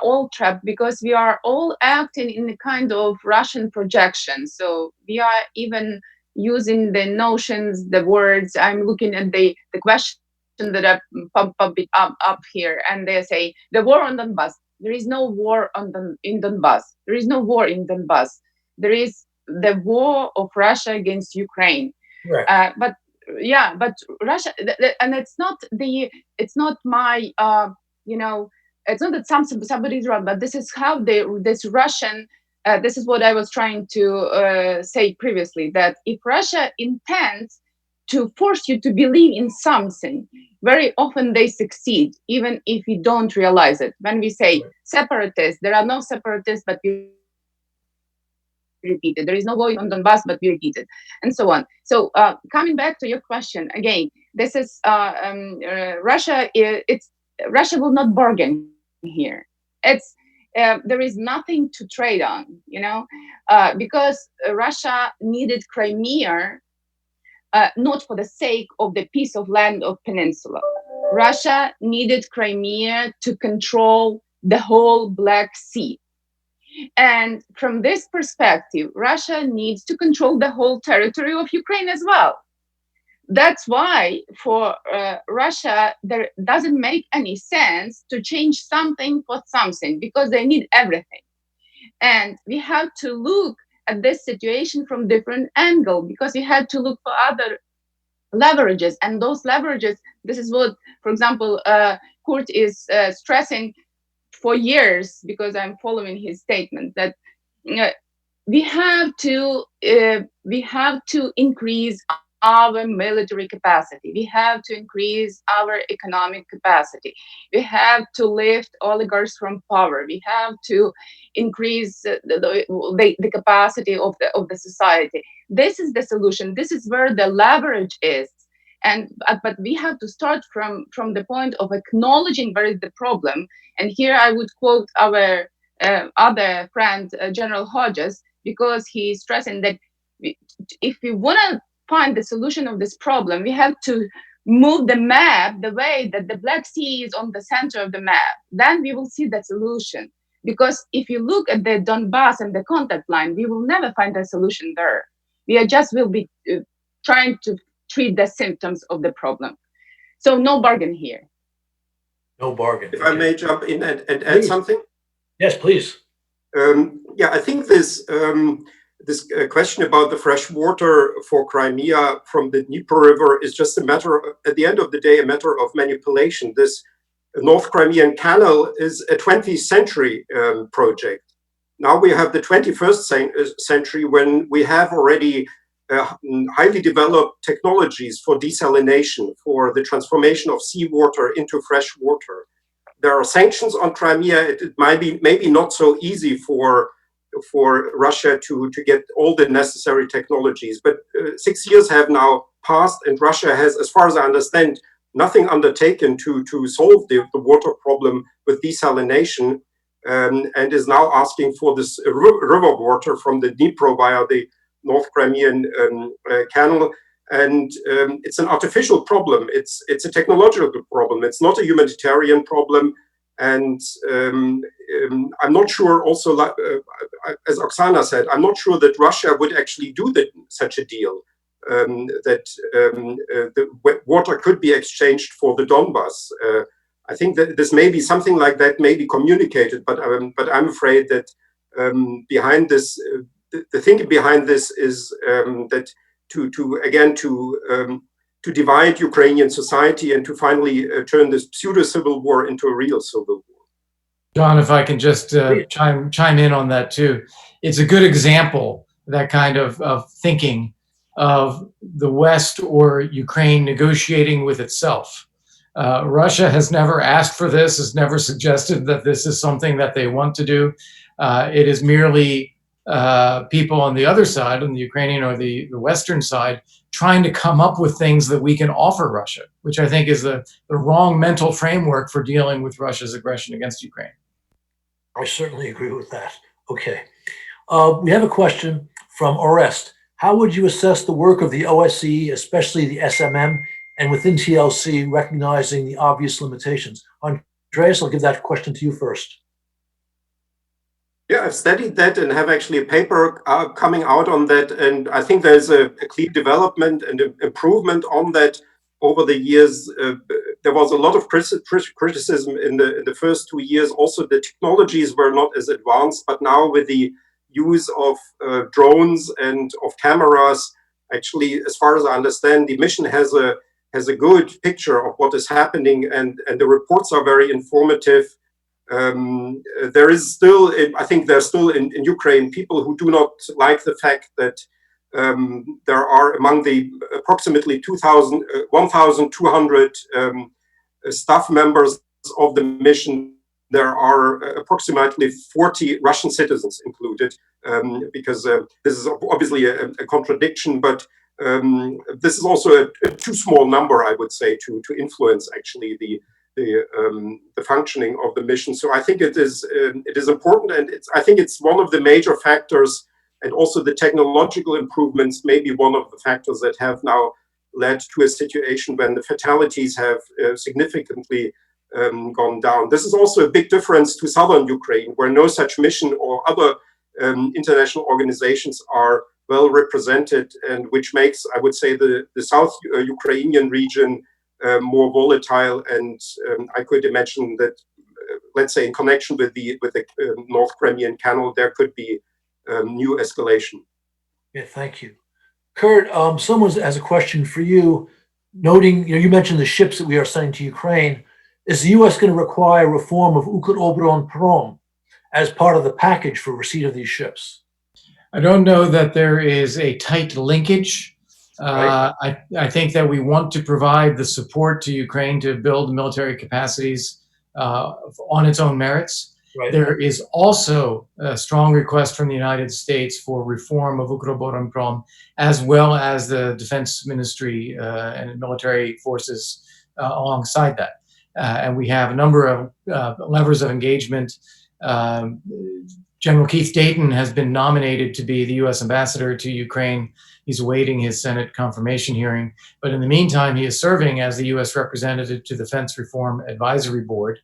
all trapped because we are all acting in a kind of Russian projection. So we are even using the notions, the words. I'm looking at the question that I pump up here, and they say the war on Donbas. There is no war in Donbas. There is no war in Donbas. There is the war of Russia against Ukraine. Right. But Russia, and it's not my, it's not that somebody's wrong, but this is how this Russian, this is what I was trying to say previously, that if Russia intends to force you to believe in something, very often they succeed, even if you don't realize it. When we say separatists, there are no separatists, but we repeat it. There is no war on Donbas, but we repeat it, and so on. So coming back to your question again, this is Russia. Russia will not bargain here. There is nothing to trade on, because Russia needed Crimea not for the sake of the piece of land of peninsula. Russia needed Crimea to control the whole Black Sea. And from this perspective, Russia needs to control the whole territory of Ukraine as well. That's why for Russia, there doesn't make any sense to change something for something, because they need everything. And we have to look at this situation from different angle, because we had to look for other leverages, and those leverages, this is what, for example, Kurt is stressing for years, because I'm following his statement, that we have to increase our military capacity. We have to increase our economic capacity. We have to lift oligarchs from power. We have to increase the capacity of the society. This is the solution. This is where the leverage is. But we have to start from the point of acknowledging where is the problem. And here I would quote our other friend, General Hodges, because he's stressing that if we want to find the solution of this problem, we have to move the map the way that the Black Sea is on the center of the map, then we will see the solution. Because if you look at the Donbas and the contact line, we will never find a solution there. We are just will be trying to treat the symptoms of the problem. So no bargain here. No bargain. If I may jump in and add Please. something. Yes, please. Yeah, I think this question about the fresh water for Crimea from the Dnieper River is just a matter, at the end of the day, a matter of manipulation. This North Crimean Canal is a 20th century project. Now we have the 21st century when we have already highly developed technologies for desalination, for the transformation of seawater into fresh water. There are sanctions on Crimea. It might be maybe not so easy for Russia to get all the necessary technologies. But 6 years have now passed, and Russia has, as far as I understand, nothing undertaken to solve the water problem with desalination, and is now asking for this river water from the Dnipro via the North Crimean Canal. And it's an artificial problem. It's a technological problem. It's not a humanitarian problem. And I'm not sure also, as Oksana said, I'm not sure that Russia would actually do such a deal, that the water could be exchanged for the Donbas. I think that this may be something like that may be communicated, but I'm afraid that behind this, the thinking behind this is that to divide Ukrainian society and to finally turn this pseudo-civil war into a real civil war. John, if I can just chime in on that too. It's a good example, that kind of thinking of the West or Ukraine negotiating with itself. Russia has never asked for this, has never suggested that this is something that they want to do. It is merely people on the other side, on the Ukrainian or the Western side, trying to come up with things that we can offer Russia, which I think is the wrong mental framework for dealing with Russia's aggression against Ukraine. I certainly agree with that. Okay. We have a question from Orest. How would you assess the work of the OSCE, especially the SMM, and within TLC, recognizing the obvious limitations? Andreas, I'll give that question to you first. Yeah, I've studied that and have actually a paper coming out on that. And I think there's a clear development and improvement on that over the years. There was a lot of criticism in the first 2 years. Also, the technologies were not as advanced, but now with the use of drones and of cameras, actually, as far as I understand, the mission has a good picture of what is happening, and the reports are very informative. There is still, I think there's still in Ukraine people who do not like the fact that there are among the approximately 1,200 staff members of the mission, there are approximately 40 Russian citizens included, because this is obviously a contradiction, but this is also a too small number, I would say, to influence actually the functioning of the mission. So I think it is important, and I think it's one of the major factors, and also the technological improvements may be one of the factors that have now led to a situation when the fatalities have significantly gone down. This is also a big difference to southern Ukraine, where no such mission or other international organizations are well represented, and which makes, I would say, the South Ukrainian region more volatile. And I could imagine that, let's say, in connection with the North Crimean Canal, there could be new escalation. Yeah, thank you. Kurt, someone has a question for you, noting, you mentioned the ships that we are sending to Ukraine. Is the U.S. going to require reform of Ukроборонпром as part of the package for receipt of these ships? I don't know that there is a tight linkage. Right. I think that we want to provide the support to Ukraine to build military capacities on its own merits. Right. There is also a strong request from the United States for reform of Ukроборонпром, as well as the defense ministry and military forces alongside that. And we have a number of levers of engagement. General Keith Dayton has been nominated to be the U.S. ambassador to Ukraine. He's awaiting his Senate confirmation hearing. But in the meantime, he is serving as the U.S. representative to the Defense Reform Advisory Board.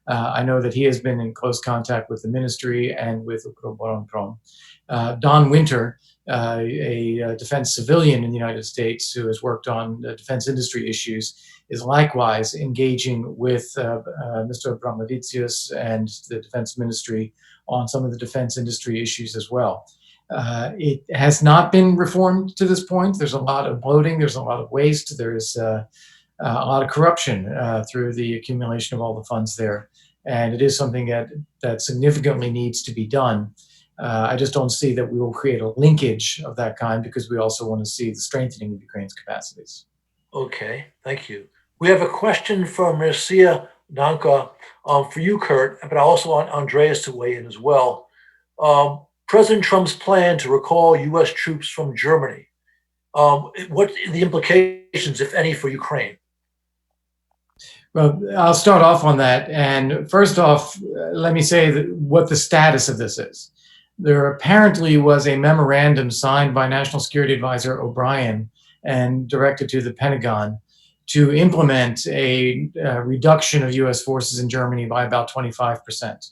I know that he has been in close contact with the ministry and with Ukroboronprom. Don Winter, a defense civilian in the United States who has worked on defense industry issues, is likewise engaging with Mr. Abramavicius and the defense ministry on some of the defense industry issues as well. It has not been reformed to this point. There's a lot of bloating, there's a lot of waste, there's a lot of corruption through the accumulation of all the funds there. And it is something that significantly needs to be done. I just don't see that we will create a linkage of that kind because we also want to see the strengthening of Ukraine's capacities. Okay, thank you. We have a question from Marcia Nanka for you, Kurt, but I also want Andreas to weigh in as well. President Trump's plan to recall U.S. troops from Germany. What are the implications, if any, for Ukraine? Well, I'll start off on that. And first off, let me say what the status of this is. There apparently was a memorandum signed by National Security Advisor O'Brien and directed to the Pentagon to implement a reduction of U.S. forces in Germany by about 25%.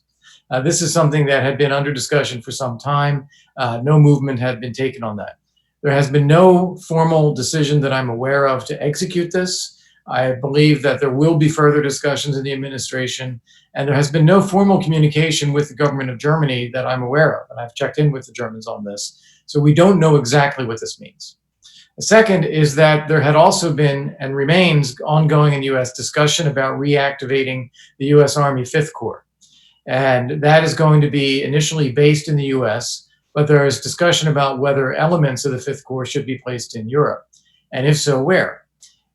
This is something that had been under discussion for some time. No movement had been taken on that. There has been no formal decision that I'm aware of to execute this. I believe that there will be further discussions in the administration, and there has been no formal communication with the government of Germany that I'm aware of, and I've checked in with the Germans on this. So we don't know exactly what this means. The second is that there had also been and remains ongoing in U.S. discussion about reactivating the U.S. Army Fifth Corps. And that is going to be initially based in the U.S., but there is discussion about whether elements of the Fifth Corps should be placed in Europe, and if so, where.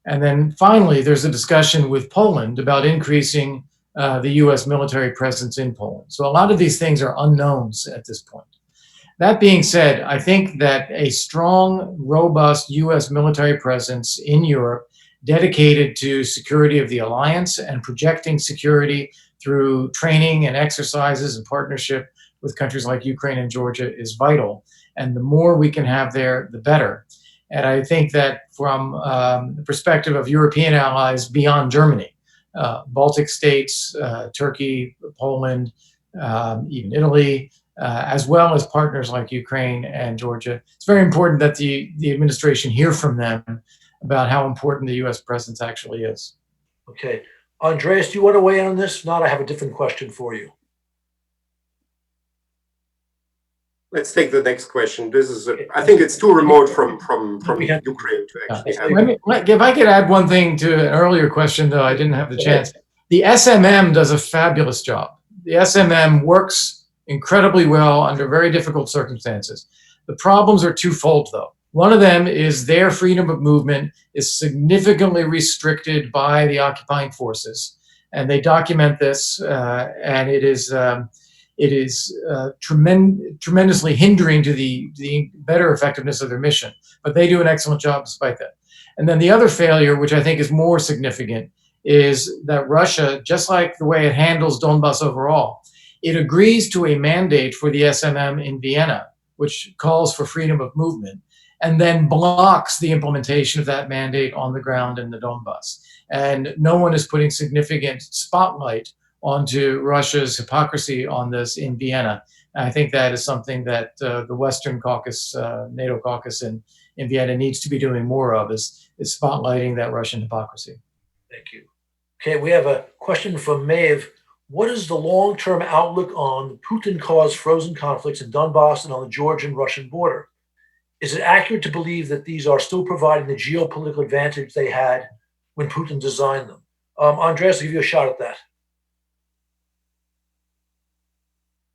And then finally, there's a discussion with Poland about increasing the U.S. military presence in Poland. So a lot of these things are unknowns at this point. That being said, I think that a strong, robust U.S. military presence in Europe dedicated to security of the alliance and projecting security through training and exercises and partnership with countries like Ukraine and Georgia is vital. And the more we can have there, the better. And I think that from the perspective of European allies beyond Germany, Baltic states, Turkey, Poland, even Italy, as well as partners like Ukraine and Georgia, it's very important that the administration hear from them about how important the U.S. presence actually is. Okay. Andreas, do you want to weigh in on this? If not, I have a different question for you. Let's take the next question. This is, I think it's too remote from Ukraine to actually have. If I could add one thing to an earlier question, though I didn't have the chance. The SMM does a fabulous job. The SMM works incredibly well under very difficult circumstances. The problems are twofold, though. One of them is their freedom of movement is significantly restricted by the occupying forces, and they document this, and it is tremendously hindering to the better effectiveness of their mission. But they do an excellent job despite that. And then the other failure, which I think is more significant, is that Russia, just like the way it handles Donbas overall, it agrees to a mandate for the SMM in Vienna, which calls for freedom of movement, and then blocks the implementation of that mandate on the ground in the Donbas. And no one is putting significant spotlight onto Russia's hypocrisy on this in Vienna. And I think that is something that the Western Caucasus, NATO caucus in Vienna needs to be doing more of, is spotlighting that Russian hypocrisy. Thank you. Okay, we have a question from Maeve. What is the long-term outlook on the Putin-caused frozen conflicts in Donbas and on the Georgian-Russian border? Is it accurate to believe that these are still providing the geopolitical advantage they had when Putin designed them? Andreas, I'll give you a shot at that.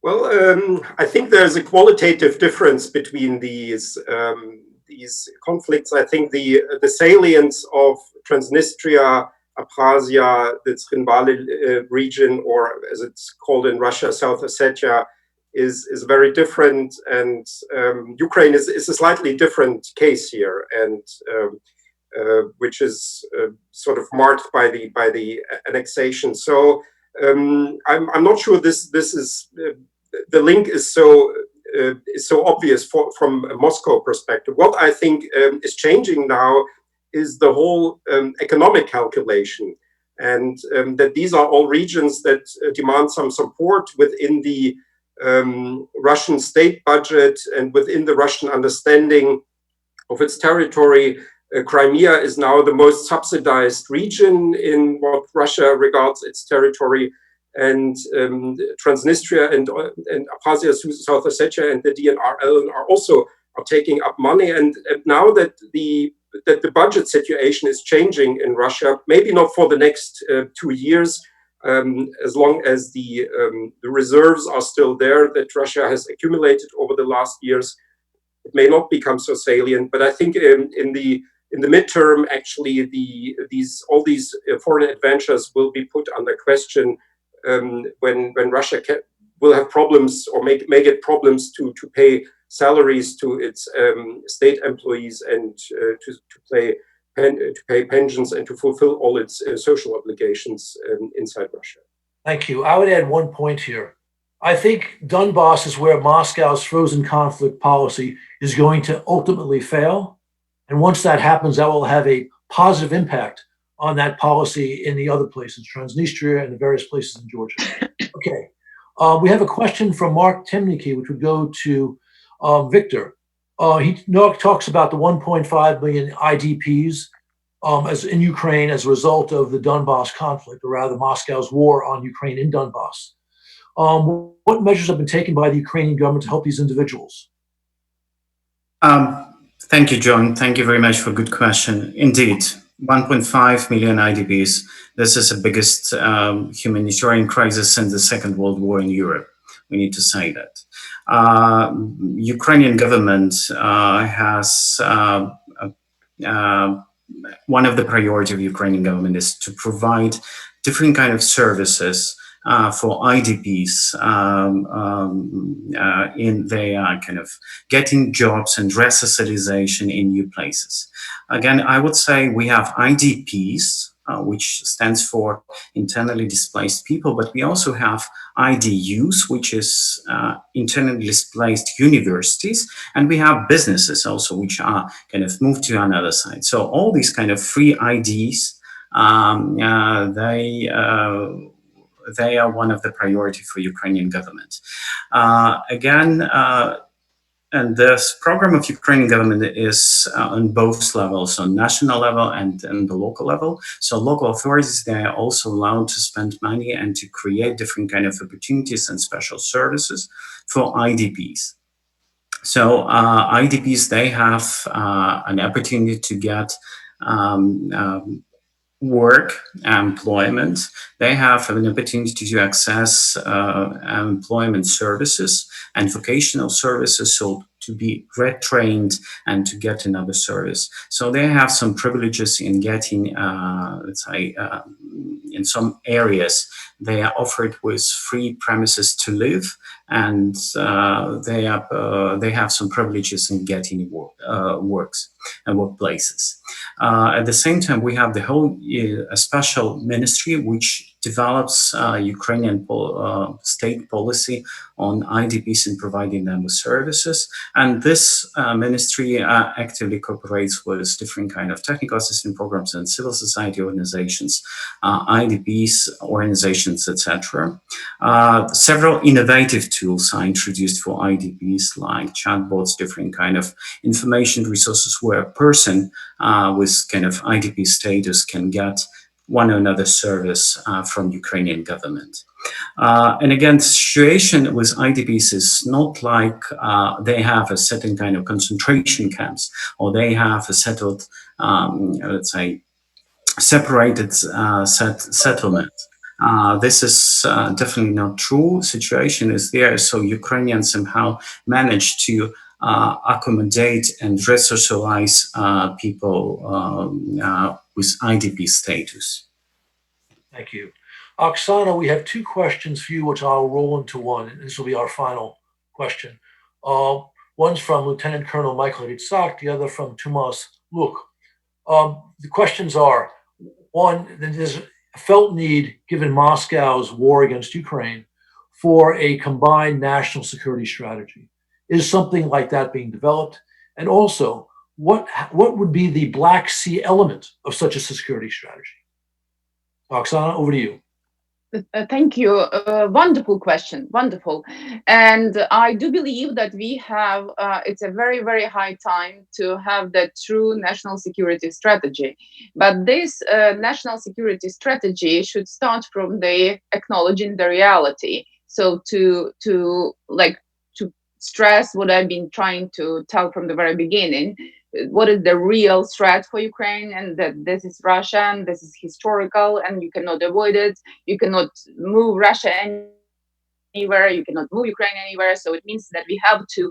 Well, I think there's a qualitative difference between these conflicts. I think the salience of Transnistria, Abkhazia, the Tskhinvali region, or as it's called in Russia, South Ossetia, is very different, and Ukraine is a slightly different case here, and which is sort of marked by the annexation. So I'm not sure this is the link is so obvious from a Moscow perspective. What I think is changing now is the whole economic calculation, and that these are all regions that demand some support within the Russian state budget and within the Russian understanding of its territory. Crimea is now the most subsidized region in what Russia regards its territory, and Transnistria and Abkhazia, South Ossetia, and the DNR are also taking up money. And now that the budget situation is changing in Russia, maybe not for the next 2 years, as long as the reserves are still there that Russia has accumulated over the last years, it may not become so salient. But I think in the midterm, actually, all these foreign adventures will be put under question when Russia will have problems or may get problems to pay salaries to its state employees and to pay pensions and to fulfill all its social obligations inside Russia. Thank you. I would add one point here. I think Donbas is where Moscow's frozen conflict policy is going to ultimately fail. And once that happens, that will have a positive impact on that policy in the other places, Transnistria and the various places in Georgia. Okay. We have a question from Mark Temnicki, which would go to Victor. He talks about the 1.5 million IDPs as in Ukraine as a result of the Donbas conflict, or rather Moscow's war on Ukraine in Donbas. What measures have been taken by the Ukrainian government to help these individuals? Thank you, John. Thank you very much for a good question. Indeed, 1.5 million IDPs. This is the biggest humanitarian crisis since the Second World War in Europe. We need to say that. Ukrainian government has one of the priorities of Ukrainian government is to provide different kind of services for IDPs in their kind of getting jobs and resocialization in new places. Again, I would say we have IDPs, which stands for internally displaced people, but we also have IDUs, which is internally displaced universities, and we have businesses also, which are kind of moved to another side. So all these kind of free IDs, they are one of the priority for Ukrainian government. And this program of Ukrainian government is on both levels, on national level and the local level. So local authorities, they are also allowed to spend money and to create different kind of opportunities and special services for IDPs. So IDPs, they have an opportunity to get work, employment. They have an opportunity to access employment services and vocational services, so to be retrained and to get another service. So they have some privileges in getting, let's say, in some areas, they are offered with free premises to live, and they have some privileges in getting works and workplaces. At the same time, we have the whole a special ministry which develops Ukrainian state policy on IDPs and providing them with services. And this ministry actively cooperates with different kind of technical assistance programs and civil society organizations, IDPs organizations, etc. Several innovative tools are introduced for IDPs, like chatbots, different kind of information resources where a person with kind of IDP status can get one or another service from Ukrainian government. And again, the situation with IDPs is not like they have a certain kind of concentration camps, or they have a settled, let's say, separated settlement. This is definitely not true. Situation is there, so Ukrainians somehow managed to accommodate and resocialize people with IDP status. Thank you. Oksana, we have two questions for you, which I'll roll into one, and this will be our final question. One's from Lieutenant Colonel Michael Ritsak, the other from Tomas Luk. The questions are, one, there's a felt need, given Moscow's war against Ukraine, for a combined national security strategy? Is something like that being developed? And also, what would be the Black Sea element of such a security strategy? Oksana, over to you. Thank you. Wonderful question. Wonderful. And I do believe that we have, it's a very, very high time to have the true national security strategy. But this national security strategy should start from the acknowledging the reality. So to stress what I've been trying to tell from the very beginning, what is the real threat for Ukraine, and that this is Russia, and this is historical, and you cannot avoid it. You cannot move Russia anywhere. You cannot move Ukraine anywhere. So it means that we have to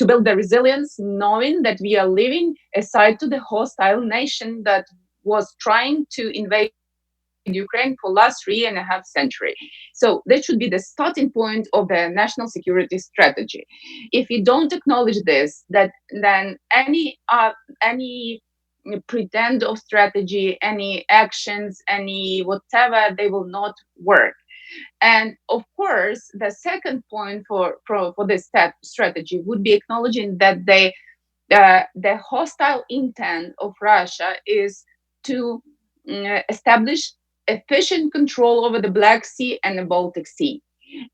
build the resilience, knowing that we are living aside to the hostile nation that was trying to invade Ukraine for last 3.5 centuries. So that should be the starting point of the national security strategy. If we don't acknowledge this, then any pretend of strategy, any actions, any whatever, they will not work. And of course, the second point for this strategy would be acknowledging that the hostile intent of Russia is to establish efficient control over the Black Sea and the Baltic Sea.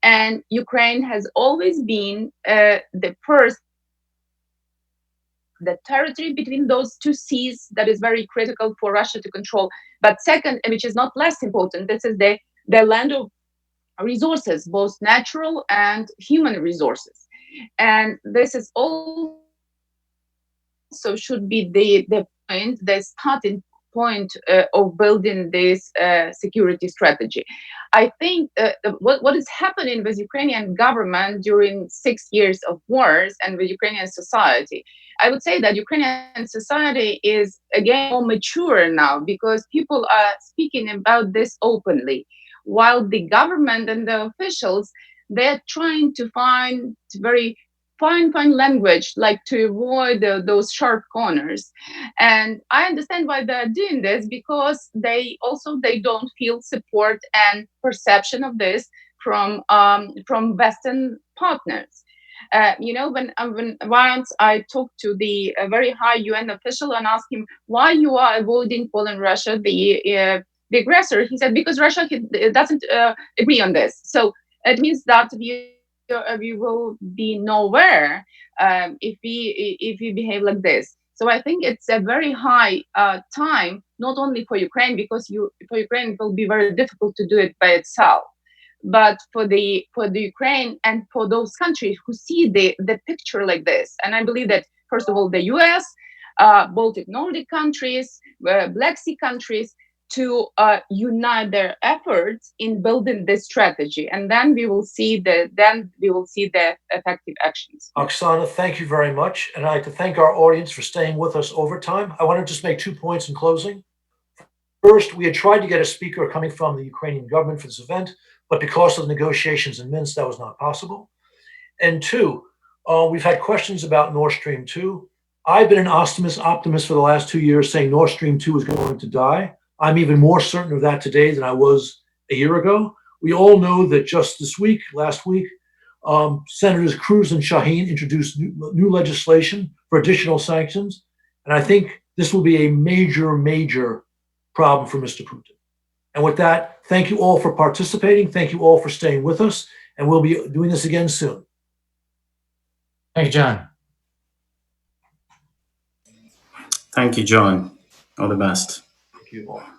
And Ukraine has always been the territory between those two seas that is very critical for Russia to control. But second, and which is not less important, this is the land of resources, both natural and human resources. And this is also should be the starting point of building this security strategy. I think what is happening with Ukrainian government during 6 years of wars and with Ukrainian society, I would say that Ukrainian society is again more mature now because people are speaking about this openly, while the government and the officials, they're trying to find very fine language, like to avoid those sharp corners. And I understand why they're doing this, because they don't feel support and perception of this from Western partners. When once I talked to the very high UN official and asked him why you are avoiding calling Russia the aggressor, he said because Russia doesn't agree on this. So it means that we will be nowhere if we behave like this. So I think it's a very high time, not only for Ukraine, because for Ukraine it will be very difficult to do it by itself, but for the Ukraine and for those countries who see the picture like this. And I believe that first of all the US, Baltic Nordic countries, Black Sea countries, to unite their efforts in building this strategy, and then we will see the effective actions. Oksana, thank you very much, and I'd like to thank our audience for staying with us over time. I want to just make 2 points in closing. First, we had tried to get a speaker coming from the Ukrainian government for this event, but because of the negotiations in Minsk, that was not possible. And 2, we've had questions about Nord Stream 2. I've been an optimist for the last 2 years, saying Nord Stream 2 is going to die. I'm even more certain of that today than I was a year ago. We all know that just last week, Senators Cruz and Shaheen introduced new legislation for additional sanctions. And I think this will be a major problem for Mr. Putin. And with that, thank you all for participating. Thank you all for staying with us. And we'll be doing this again soon. Thank you, John. Thank you, John. All the best. Thank you all.